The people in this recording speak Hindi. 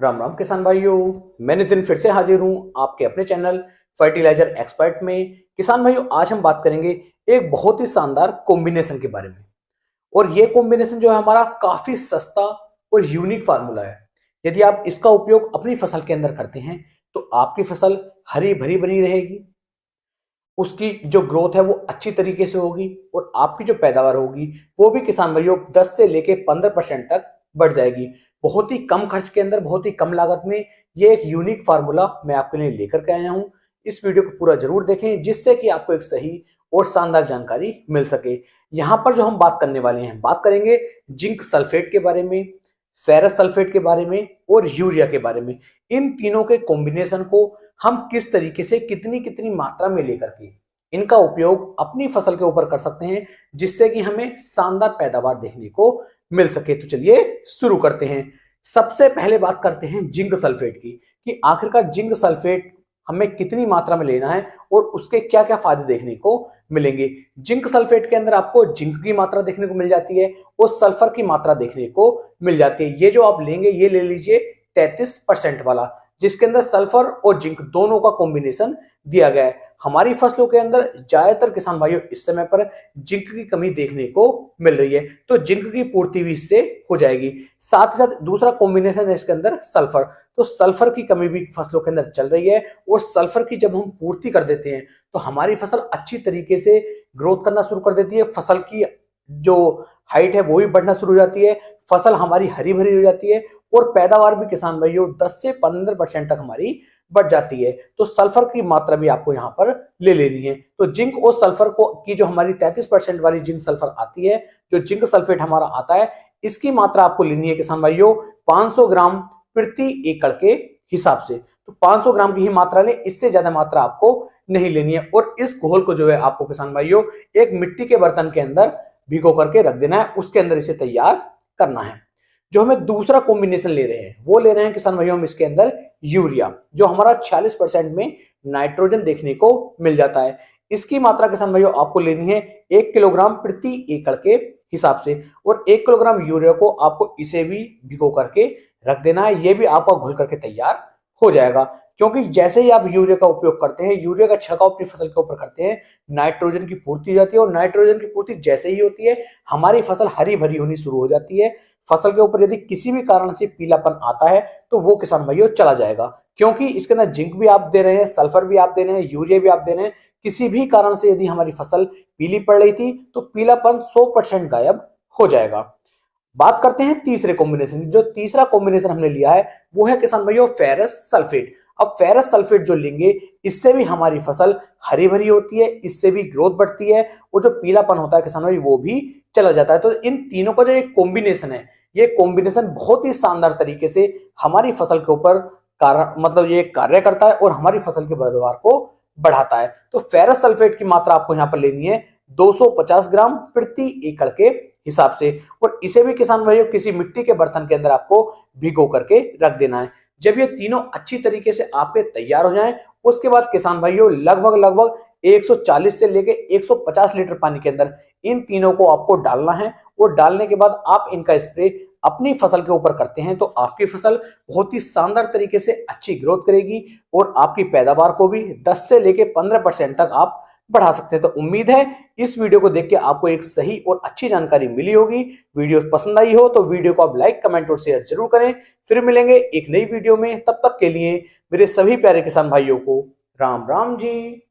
राम राम किसान भाइयों, मैं नितिन फिर से हाजिर हूं आपके अपने चैनल फर्टिलाइजर एक्सपर्ट में। किसान भाइयों, आज हम बात करेंगे एक बहुत ही शानदार कॉम्बिनेशन के बारे में। और ये कॉम्बिनेशन जो है हमारा काफी सस्ता और यूनिक फार्मूला है। यदि आप इसका उपयोग अपनी फसल के अंदर करते हैं तो आपकी फसल हरी भरी बनी रहेगी, उसकी जो ग्रोथ है वो अच्छी तरीके से होगी और आपकी जो पैदावार होगी वो भी किसान भाइयों 10 से लेके 15% तक बढ़ जाएगी। बहुत ही कम खर्च के अंदर, बहुत ही कम लागत में ये एक यूनिक फार्मूला मैं आपके लिए लेकर के आया हूं। इस वीडियो को पूरा जरूर देखें जिससे कि आपको एक सही और शानदार जानकारी मिल सके। यहाँ पर जो हम बात करने वाले हैं, बात करेंगे जिंक सल्फेट के बारे में, फेरस सल्फेट के बारे में और यूरिया के बारे में। इन तीनों के कॉम्बिनेशन को हम किस तरीके से कितनी कितनी मात्रा में लेकर के इनका उपयोग अपनी फसल के ऊपर कर सकते हैं जिससे कि हमें शानदार पैदावार देखने को मिल सके। तो चलिए शुरू करते हैं। सबसे पहले बात करते हैं जिंक सल्फेट की कि आखिरकार जिंक सल्फेट हमें कितनी मात्रा में लेना है और उसके क्या क्या फायदे देखने को मिलेंगे। जिंक सल्फेट के अंदर आपको जिंक की मात्रा देखने को मिल जाती है और सल्फर की मात्रा देखने को मिल जाती है। ये जो आप लेंगे ये ले लीजिए 33% वाला, जिसके अंदर सल्फर और जिंक दोनों का कॉम्बिनेशन दिया गया है। हमारी फसलों के अंदर ज्यादातर किसान भाइयों इस समय पर जिंक की कमी देखने को मिल रही है, तो जिंक की पूर्ति भी इससे हो जाएगी। साथ ही साथ दूसरा कॉम्बिनेशन है इसके अंदर सल्फर, तो सल्फर की कमी भी फसलों के अंदर चल रही है और सल्फर की जब हम पूर्ति कर देते हैं तो हमारी फसल अच्छी तरीके से ग्रोथ करना शुरू कर देती है। फसल की जो हाइट है वो भी बढ़ना शुरू हो जाती है, फसल हमारी हरी भरी हो जाती है और पैदावार भी किसान भाइयों 10 से 15% तक हमारी बढ़ जाती है। तो सल्फर की मात्रा भी आपको यहाँ पर ले लेनी है। तो जिंक और सल्फर को की जो हमारी 33% वाली जिंक सल्फर आती है, जो जिंक सल्फेट हमारा आता है, इसकी मात्रा आपको लेनी है किसान भाइयों 500 ग्राम प्रति एकड़ के हिसाब से। तो 500 ग्राम की ही मात्रा लें, इससे ज्यादा मात्रा आपको नहीं लेनी है। और इस घोल को जो है आपको किसान भाइयों एक मिट्टी के बर्तन के अंदर भिगो करके रख देना है, उसके अंदर इसे तैयार करना है। जो हमें दूसरा कॉम्बिनेशन ले रहे हैं वो ले रहे हैं किसान भाइयों हम इसके अंदर यूरिया, जो हमारा 46% में नाइट्रोजन देखने को मिल जाता है। इसकी मात्रा किसान भाइयों आपको लेनी है 1 किलोग्राम प्रति एकड़ के हिसाब से। और 1 किलोग्राम यूरिया को आपको इसे भी भिगो करके रख देना है, ये भी आपका घुल करके तैयार हो जाएगा। क्योंकि जैसे ही आप यूरिया का उपयोग करते हैं, यूरिया का छिड़काव अपनी फसल के ऊपर करते हैं, नाइट्रोजन की पूर्ति हो जाती है और नाइट्रोजन की पूर्ति जैसे ही होती है हमारी फसल हरी भरी होनी शुरू हो जाती है। फसल के ऊपर यदि किसी भी कारण से पीलापन आता है तो वो किसान भाइयों चला जाएगा, क्योंकि इसके अंदर जिंक भी आप दे रहे हैं, सल्फर भी आप दे रहे हैं, यूरिया भी आप दे रहे हैं। किसी भी कारण से यदि हमारी फसल पीली पड़ रही थी तो पीलापन 100% गायब हो जाएगा। बात करते हैं तीसरे कॉम्बिनेशन की। जो तीसरा कॉम्बिनेशन हमने लिया है वो है किसान भाइयों फेरस सल्फेट। अब फेरस सल्फेट जो लेंगे इससे भी हमारी फसल हरी भरी होती है, इससे भी ग्रोथ बढ़ती है और जो पीलापन होता है किसान भाई वो भी चला जाता है। तो इन तीनों का जो एक कॉम्बिनेशन है, ये कॉम्बिनेशन बहुत ही शानदार तरीके से हमारी फसल के ऊपर ये कार्य करता है और हमारी फसल के पैदावार को बढ़ाता है। तो फेरस सल्फेट की मात्रा आपको यहाँ पर लेनी है 250 ग्राम प्रति एकड़ के हिसाब से और इसे भी किसान भाइयों किसी मिट्टी के बर्तन के अंदर आपको भिगो करके रख देना है। जब ये तीनों अच्छी तरीके से आपके तैयार हो जाएं, उसके बाद किसान भाइयों लगभग 140 से लेके 150 लीटर पानी के अंदर इन तीनों को आपको डालना है। और डालने के बाद आप इनका स्प्रे अपनी फसल के ऊपर करते हैं तो आपकी फसल बहुत ही शानदार तरीके से अच्छी ग्रोथ करेगी और आपकी पैदावार को भी 10 से लेके 15% तक आप बढ़ा सकते हैं। तो उम्मीद है इस वीडियो को देख के आपको एक सही और अच्छी जानकारी मिली होगी। वीडियो पसंद आई हो तो वीडियो को आप लाइक, कमेंट और शेयर जरूर करें। फिर मिलेंगे एक नई वीडियो में, तब तक के लिए मेरे सभी प्यारे किसान भाइयों को राम राम जी।